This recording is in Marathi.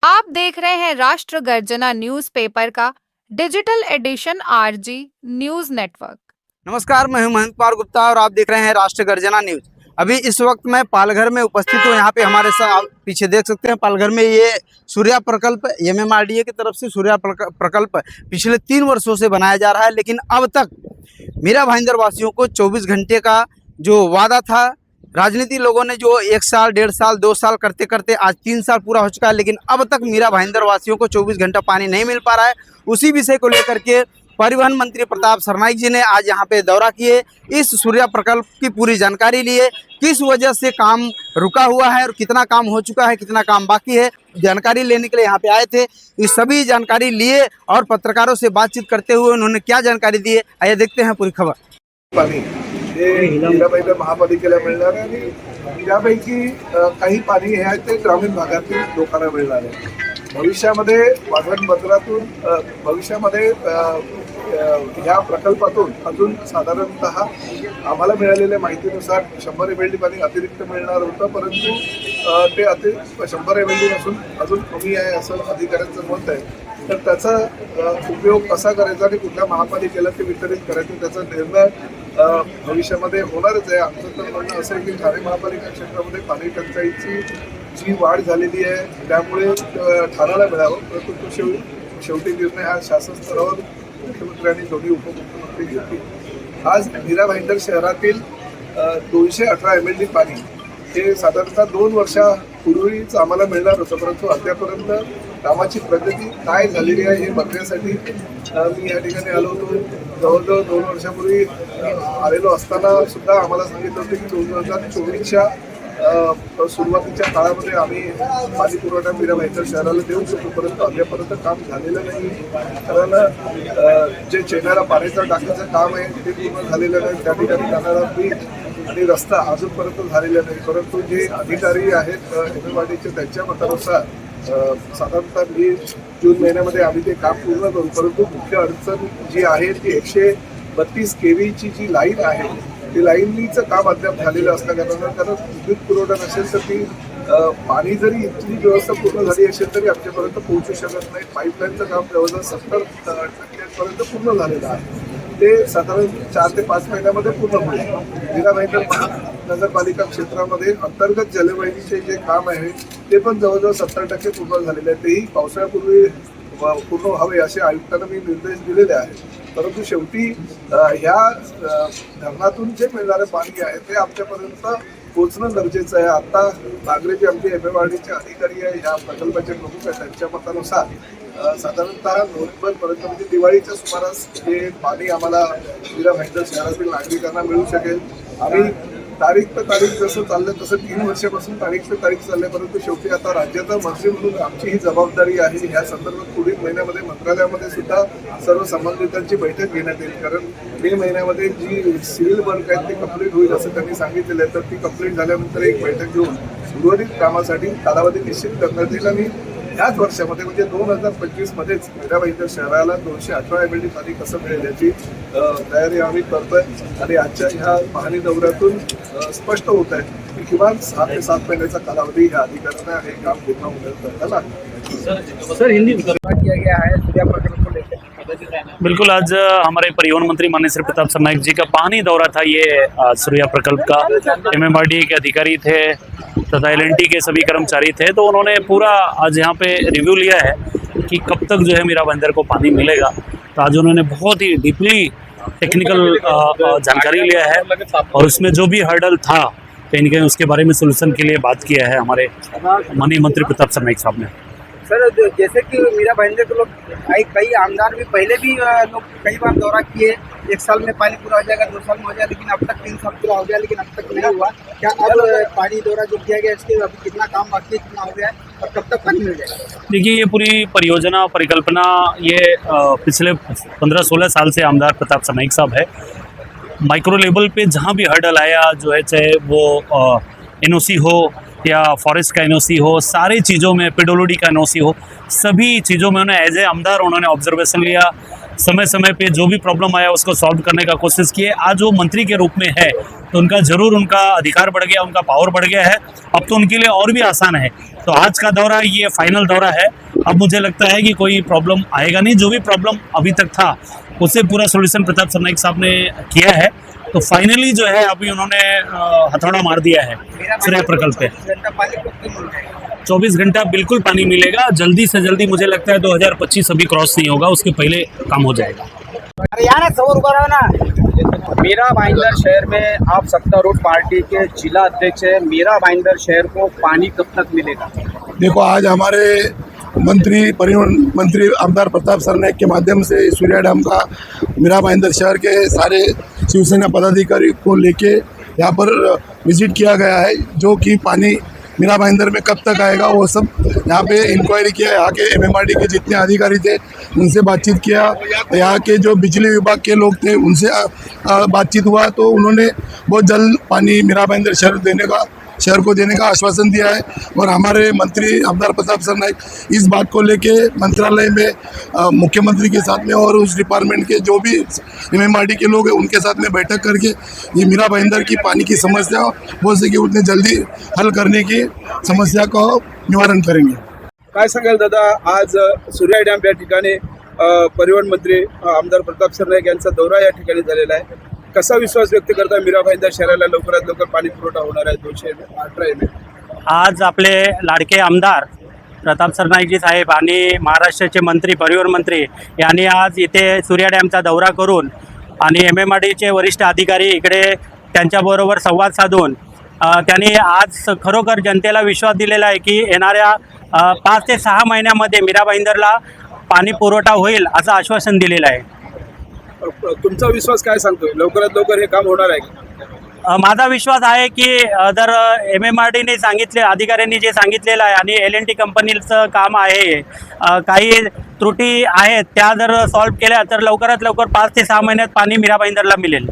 आप देख रहे हैं राष्ट्र गर्जना न्यूज़पेपर का digital edition RG news network. नमस्कार, मैं हूं महंत कुमार गुप्ता और आप देख रहे हैं राष्ट्र गर्जना न्यूज। अभी इस वक्त मैं पालघर में उपस्थित हूं। यहाँ पे हमारे साथ आप पीछे देख सकते हैं, पालघर में ये सूर्या प्रकल्प MMRDA की तरफ से सूर्या प्रकल्प पिछले 3 वर्षों से बनाया जा रहा है, लेकिन अब तक मीरा भाईंदर वासियों को 24 घंटे का जो वादा था, राजनीति लोगों ने जो 1 साल 1.5 साल 2 साल करते करते आज 3 साल पूरा हो चुका है, लेकिन अब तक मीरा भाईंदर वासियों को 24 घंटा पानी नहीं मिल पा रहा है। उसी विषय को लेकर के परिवहन मंत्री प्रताप सरनाईक जी ने आज यहाँ पे दौरा किए, इस सूर्या प्रकल्प की पूरी जानकारी लिए, किस वजह से काम रुका हुआ है और कितना काम हो चुका है, कितना काम बाकी है, जानकारी लेने के लिए यहाँ पे आए थे। इस सभी जानकारी लिए और पत्रकारों से बातचीत करते हुए उन्होंने क्या जानकारी दी है, आइए देखते हैं पूरी खबर। पाणी हे मीराबाईंदर महापालिकेला मिळणार आहे आणि यापैकी काही पाणी हे आहे ते ग्रामीण भागातील लोकांना मिळणार आहे। भविष्यामध्ये वाघन बंदरातून भविष्यामध्ये ह्या प्रकल्पातून अजून साधारणतः आम्हाला मिळालेल्या माहितीनुसार 100 MLD पाणी अतिरिक्त मिळणार होतं, परंतु ते 100 MLD नसून अजून कमी आहे असं अधिकाऱ्यांचं मत आहे। तर त्याचा उपयोग कसा करायचा आणि कुठल्या महापालिकेला ते वितरित करायचं त्याचा निर्णय भविष्यामध्ये होणारच आहे। आमचं तर म्हणणं असं आहे की ठाणे महापालिका क्षेत्रामध्ये पाणी टंचाईची जी वाढ झालेली आहे त्यामुळे ठाण्याला मिळावं, परंतु तो शेवटी निर्णय हा शासन स्तरावर मुख्यमंत्री आणि दोन्ही उपमुख्यमंत्री घेतील। आज मीरा भाईंदर शहरातील 218 MLD पाणी हे साधारणतः 2 वर्षापूर्वीच आम्हाला मिळणार होतं, परंतु अद्यापर्यंत कामाची प्रगती काय झालेली आहे हे बघण्यासाठी मी या ठिकाणी आलो होतो। जवळजवळ 2 वर्षापूर्वी आलेलो असताना सुद्धा आम्हाला सांगितलं होतं की 2024च्या सुरुवातीच्या काळामध्ये आम्ही पाणी पुरवठा मीरा भाईंदर शहराला देऊ शकतो, परंतु अद्यापर्यंत काम झालेलं नाही। कारण जे चेन्नईला पाण्याचा टाकीचं काम आहे ते पूर्ण झालेलं नाही, त्या ठिकाणी जाणारा ब्रिज आणि रस्ता अजूनपर्यंत झालेला नाही। परंतु जे अधिकारी आहेत MMRDAचे त्यांच्या मतानुसार साधारणतः मे जून महिन्यामध्ये आम्ही ते काम पूर्ण करू, परंतु मुख्य अडचण जी आहे ती 132 kV ची जी लाईन आहे ती लाईनीचं काम अद्याप झालेलं असल्याकारणानं, कारण विद्युत पुरवठा नसेल तर ती पाणी जरी इथली व्यवस्था पूर्ण झाली असेल तरी आमच्यापर्यंत पोहोचू शकत नाही। पाईपलाईनचं काम जवळजवळ 70% पूर्ण झालेलं आहे, ते साधारण 4 ते 5 महिन्यामध्ये पूर्ण होईल। मीरा भाईंदर नगरपालिका क्षेत्रामध्ये अंतर्गत जलवाहिनीचे जे काम आहे ते पण जवळजवळ 70% पूर्ण झालेले आहे, तेही पावसाळ्यापूर्वी पूर्ण व्हावे असे आयुक्तांना मी निर्देश दिलेले आहेत। परंतु शेवटी ह्या धरणातून जे मिळणारे पाणी आहे ते आमच्यापर्यंत पोहोचणं गरजेचं आहे। आता नागरे जे आमचे MMRDAचे अधिकारी आहे, ह्या प्रकल्पाचे प्रमुख आहे, त्यांच्या मतानुसार साधारणतः नोव्हेंबरपर्यंत म्हणजे दिवाळीच्या सुमारास हे पाणी आम्हाला मीरा भाईंदर शहरातील नागरिकांना मिळू शकेल। आम्ही तारीख पे तारीख जसं चाललं तसं 3 वर्षापासून तारीख पे तारीख चाललंय, परंतु शेवटी आता राज्याचा मंत्री म्हणून आमची ही जबाबदारी आहे। ह्या संदर्भात पुढील महिन्यामध्ये मंत्रालयामध्ये सुद्धा सर्व संबंधितांची बैठक घेण्यात येईल, कारण मे महिन्यामध्ये जी सिव्हिल वर्क आहे ती कंप्लीट होईल असं त्यांनी सांगितलेलं आहे। तर ती कंप्लीट झाल्यानंतर एक बैठक घेऊन उर्वरित कामासाठी कालावधी निश्चित करण्यात येईल आणि ह्याच वर्षामध्ये म्हणजे 2025 मध्येच मीरा भाईंदर शहराला 218 MLD पाणी कसं मिळेल याची तयारी आम्ही करतोय आणि आजच्या ह्या पाहणी दौऱ्यातून स्पष्ट होत आहे की किमान 6 ते 7 महिन्याचा कालावधी ह्या अधिकाऱ्यांना हे काम पूर्ण होण्याकरता लागेल। सर हिंदी किया गया है सूर्या प्रकल्प को लेकर। बिल्कुल, आज हमारे परिवहन मंत्री माननीय श्री प्रताप सरनाईक जी का पानी दौरा था। ये सूर्या प्रकल्प का MMRDA के अधिकारी थे तथा LNT के सभी कर्मचारी थे, तो उन्होंने पूरा आज यहाँ पे रिव्यू लिया है कि कब तक जो है मीरा भाईंदर को पानी मिलेगा। तो आज उन्होंने बहुत ही डीपली टेक्निकल जानकारी लिया है और उसमें जो भी हर्डल था कहीं न कहीं उसके बारे में सोल्यूशन के लिए बात किया है हमारे माननीय मंत्री प्रताप सरनाईक साहब ने। सर जैसे कि मीरा भाईंदर के लोग कई आमदार भी पहले भी लोग कई बार दौरा किए, 1 साल में पानी पूरा हो जाएगा, 2 साल में हो जाएगा, लेकिन अब तक 3 साल पूरा हो गया लेकिन अब तक नहीं हुआ। क्या अब पानी दौरा जो किया गया इसके अभी कितना काम बाकी है, कितना हो गया है और कब तक पानी मिल जाएगा? देखिए, ये पूरी परियोजना परिकल्पना ये पिछले 15-16 साल से आमदार प्रताप सरनाईक साहब है। माइक्रो लेवल पे जहाँ भी हर्डल आया जो है, चाहे वो NOC हो या फॉरेस्ट का NOC हो, सारी चीज़ों में PWD का NOC हो, सभी चीज़ों में उन्होंने एज ए आमदार उन्होंने ऑब्जर्वेशन लिया, समय समय पे जो भी प्रॉब्लम आया उसको सॉल्व करने का कोशिश किए। आज वो मंत्री के रूप में है तो उनका ज़रूर उनका अधिकार बढ़ गया, उनका पावर बढ़ गया है। अब तो उनके लिए और भी आसान है। तो तो आज का दौरा ये फाइनल दौरा है। अब मुझे लगता है कि कोई प्रॉब्लम आएगा नहीं। जो भी प्रॉब्लम अभी तक था उससे पूरा सोल्यूशन प्रताप सरनाइक साहब ने किया है। तो फाइनली जो है अभी उन्होंने हथौड़ा मार दिया है सूर्या प्रकल्प पे। 24 घंटा बिल्कुल पानी मिलेगा, जल्दी से जल्दी। मुझे लगता है 2025 अभी क्रॉस नहीं होगा, उसके पहले काम हो जाएगा। मीरा भाईंदर शहर में आप सत्तारूढ़ पार्टी के जिला अध्यक्ष है। मीरा भाईंदर शहर को पानी कब तक मिलेगा? देखो, आज हमारे परिवहन मंत्री आमदार प्रताप सरनाइक के माध्यम से सूर्या डैम का मीरा भाईंदर शहर के सारे शिवसेना पदाधिकारी को लेके यहाँ पर विजिट किया गया है। जो कि पानी मीरा भाईंदर में कब तक आएगा वो सब यहाँ पे इंक्वायरी किया। यहाँ के MMRD के जितने अधिकारी थे उनसे बातचीत किया। यहाँ के जो बिजली विभाग के लोग थे उनसे बातचीत हुआ, तो उन्होंने बहुत जल्द पानी मीरा भाईंदर शहर को देने का आश्वासन दिया है। और हमारे मंत्री आमदार प्रताप सरनाइक इस बात को लेके मंत्रालय में मुख्यमंत्री के साथ में और उस डिपार्टमेंट के जो भी MMRD के लोग हैं उनके साथ में बैठक करके ये मीरा भाईंदर की पानी की समस्या हो सके उतने जल्दी हल करने की समस्या का निवारण करेंगे। काय सांगाल दादा, आज सूर्या डॅम या ठिकाणी परिवहन मंत्री आमदार प्रताप सरनाईक यांचा दौरा या ठिकाणी झालेला आहे। कसा विश्वास व्यक्त करता मीरा भाईंदर शहराला लवकरात लवकर पाणी पुरवठा होणार आहे? 218 MA आज आपले लाडके आमदार प्रताप सरनाईकजी साहेब आणि महाराष्ट्राचे मंत्री परिवहन मंत्री यांनी आज इथे सूर्या डॅमचा दौरा करून आणि MMRDचे वरिष्ठ अधिकारी इकडे त्यांच्याबरोबर संवाद साधून त्यांनी आज खरोखर जनतेला विश्वास दिलेला आहे की येणाऱ्या 5 ते 6 महिन्यामध्ये मीरा भाईंदरला पाणी पुरवठा होईल असं आश्वासन दिलेलं आहे। तुमचा विश्वास काय सांगतोय, लवकरात लवकर हे काम होणार आहे का? माझा विश्वास आहे की जर MMRDने सांगितले, अधिकाऱ्यांनी जे सांगितलेलं आहे आणि L&T कंपनीचं काम आहे, काही त्रुटी आहेत त्या जर सॉल्व्ह केल्या तर लवकरात लवकर 5 ते 6 महिन्यात पाणी मीरा भाईंदरला मिळेल।